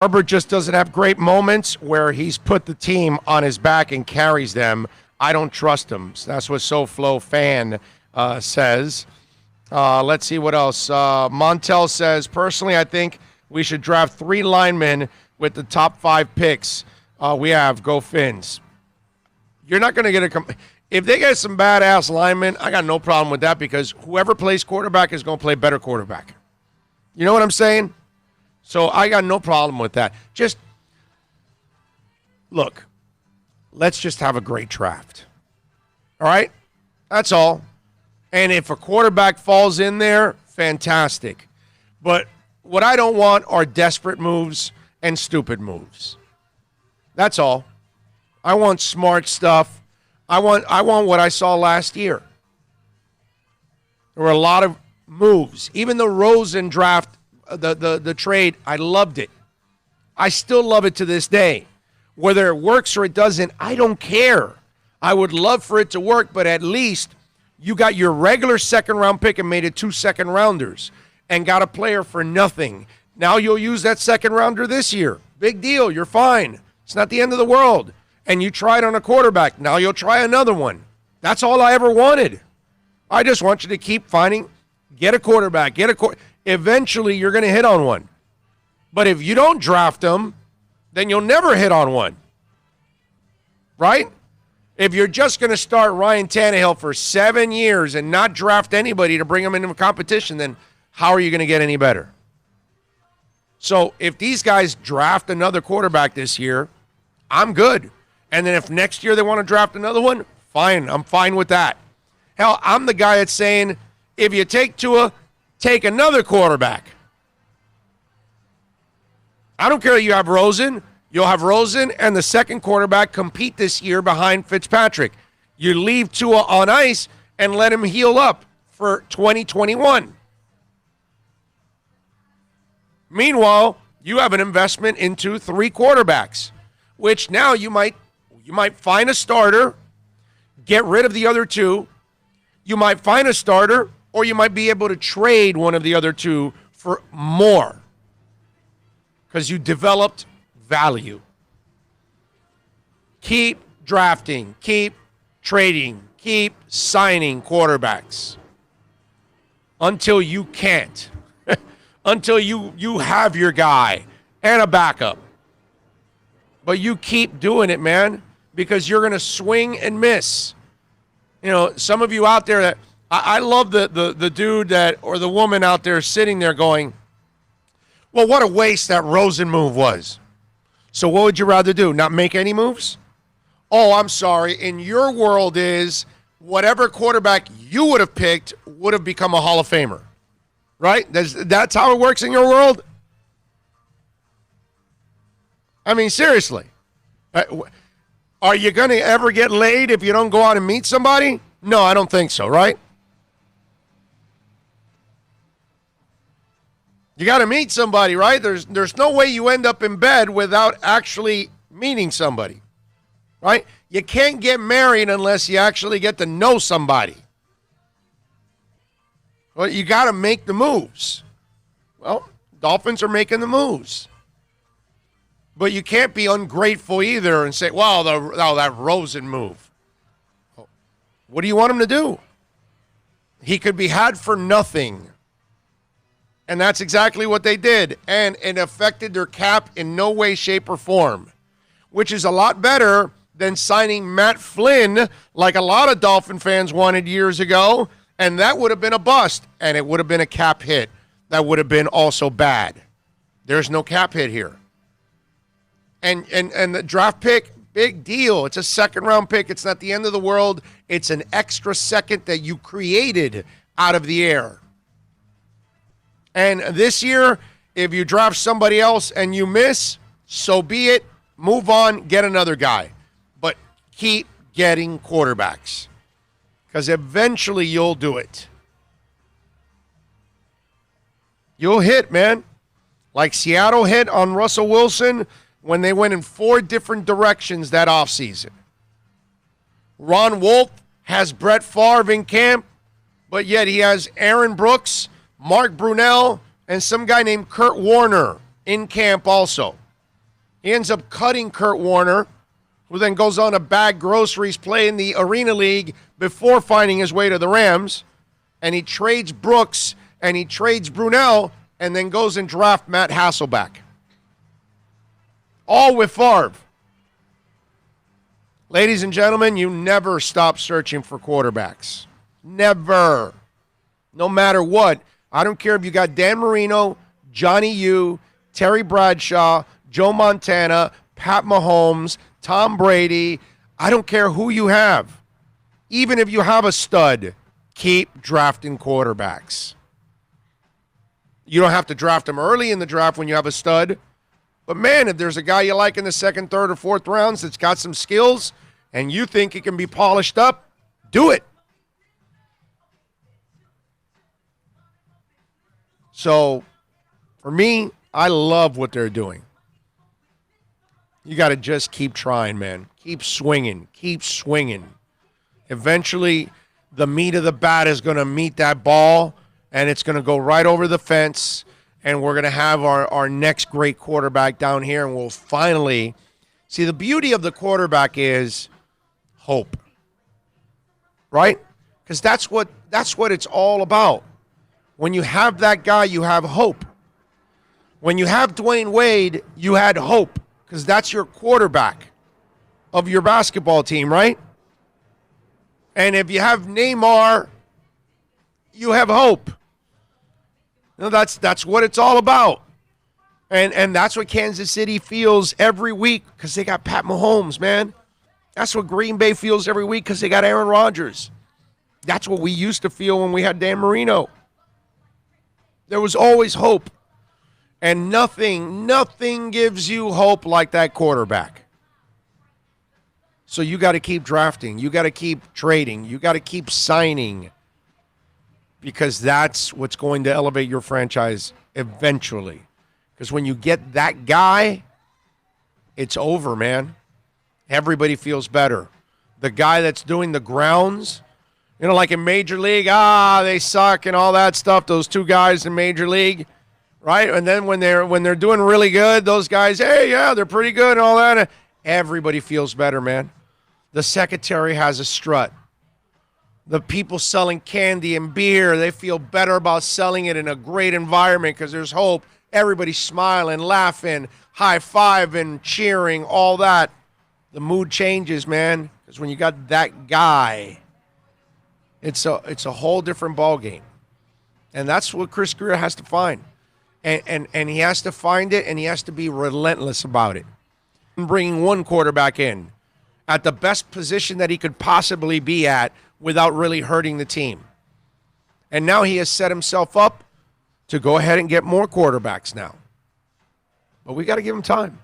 Herbert just doesn't have great moments where he's put the team on his back and carries them. I don't trust him. So that's what SoFlo fan says. Let's see what else. Montel says, personally, I think we should draft 3 linemen with the top 5 picks we have. Go Fins. You're not going to get if they get some badass linemen, I got no problem with that because whoever plays quarterback is going to play better quarterback. You know what I'm saying? So I got no problem with that. Just, look, let's just have a great draft. All right? That's all. And if a quarterback falls in there, fantastic. But what I don't want are desperate moves and stupid moves. That's all. I want smart stuff. I want what I saw last year. There were a lot of moves. Even the Rosen draft, the trade, I loved it. I still love it to this day. Whether it works or it doesn't, I don't care. I would love for it to work, but at least you got your regular second-round pick and made it 2 second-rounders and got a player for nothing. Now you'll use that second-rounder this year. Big deal. You're fine. It's not the end of the world. And you tried on a quarterback. Now you'll try another one. That's all I ever wanted. I just want you to keep finding, get a quarterback, eventually you're going to hit on one. But if you don't draft them, then you'll never hit on one. Right? If you're just going to start Ryan Tannehill for 7 years and not draft anybody to bring him into a competition, then how are you going to get any better? So if these guys draft another quarterback this year, I'm good. And then if next year they want to draft another one, fine. I'm fine with that. Hell, I'm the guy that's saying if you take Tua, take another quarterback. I don't care that you have Rosen. You'll have Rosen and the second quarterback compete this year behind Fitzpatrick. You leave Tua on ice and let him heal up for 2021. Meanwhile, you have an investment into 3 quarterbacks, which now you might find a starter, get rid of the other 2. You might find a starter, or you might be able to trade one of the other 2 for more because you developed value. Keep drafting, keep trading, keep signing quarterbacks until you can't, until you have your guy and a backup. But you keep doing it, man, because you're going to swing and miss. You know, some of you out there that I love the dude that or the woman out there sitting there going, well, what a waste that Rosen move was. So what would you rather do? Not make any moves? Oh, I'm sorry. In your world is whatever quarterback you would have picked would have become a Hall of Famer. Right? That's how it works in your world? I mean, seriously. Are you going to ever get laid if you don't go out and meet somebody? No, I don't think so, right? You got to meet somebody, right? There's no way you end up in bed without actually meeting somebody, right? You can't get married unless you actually get to know somebody. Well, you got to make the moves. Well, Dolphins are making the moves. But you can't be ungrateful either and say, wow, that Rosen move. What do you want him to do? He could be had for nothing. And that's exactly what they did. And it affected their cap in no way, shape, or form, which is a lot better than signing Matt Flynn like a lot of Dolphin fans wanted years ago. And that would have been a bust. And it would have been a cap hit. That would have been also bad. There's no cap hit here. And the draft pick, big deal. It's a second-round pick. It's not the end of the world. It's an extra second that you created out of the air. And this year, if you draft somebody else and you miss, so be it. Move on, get another guy. But keep getting quarterbacks because eventually you'll do it. You'll hit, man. Like Seattle hit on Russell Wilson when they went in 4 different directions that offseason. Ron Wolf has Brett Favre in camp, but yet he has Aaron Brooks, Mark Brunell, and some guy named Kurt Warner in camp also. He ends up cutting Kurt Warner, who then goes on to bag groceries, play in the Arena League before finding his way to the Rams. And he trades Brooks and he trades Brunell and then goes and draft Matt Hasselbeck. All with Favre. Ladies and gentlemen, you never stop searching for quarterbacks. Never. No matter what. I don't care if you got Dan Marino, Johnny Yu, Terry Bradshaw, Joe Montana, Pat Mahomes, Tom Brady. I don't care who you have. Even if you have a stud, keep drafting quarterbacks. You don't have to draft them early in the draft when you have a stud. But, man, if there's a guy you like in the second, third, or fourth rounds that's got some skills and you think he can be polished up, do it. So, for me, I love what they're doing. You got to just keep trying, man. Keep swinging. Keep swinging. Eventually, the meat of the bat is going to meet that ball, and it's going to go right over the fence, and we're going to have our next great quarterback down here, and we'll finally see. The beauty of the quarterback is hope, right? Because that's what it's all about. When you have that guy, you have hope. When you have Dwayne Wade, you had hope, because that's your quarterback of your basketball team, right? And if you have Neymar, you have hope. You know, that's what it's all about. And that's what Kansas City feels every week because they got Pat Mahomes, man. That's what Green Bay feels every week because they got Aaron Rodgers. That's what we used to feel when we had Dan Marino. There was always hope. And nothing gives you hope like that quarterback. So you got to keep drafting. You got to keep trading. You got to keep signing. Because that's what's going to elevate your franchise eventually. Because when you get that guy, it's over, man. Everybody feels better. The guy that's doing the grounds, you know, like in Major League, they suck and all that stuff, those two guys in Major League, right? And then when they're doing really good, those guys, hey, yeah, they're pretty good and all that. Everybody feels better, man. The secretary has a strut. The people selling candy and beer, they feel better about selling it in a great environment because there's hope. Everybody's smiling, laughing, high-fiving, cheering, all that. The mood changes, man, because when you got that guy, it's a whole different ballgame. And that's what Chris Grier has to find. And he has to find it, and he has to be relentless about it. Bringing one quarterback in at the best position that he could possibly be at without really hurting the team. And now he has set himself up to go ahead and get more quarterbacks now. But we got to give him time.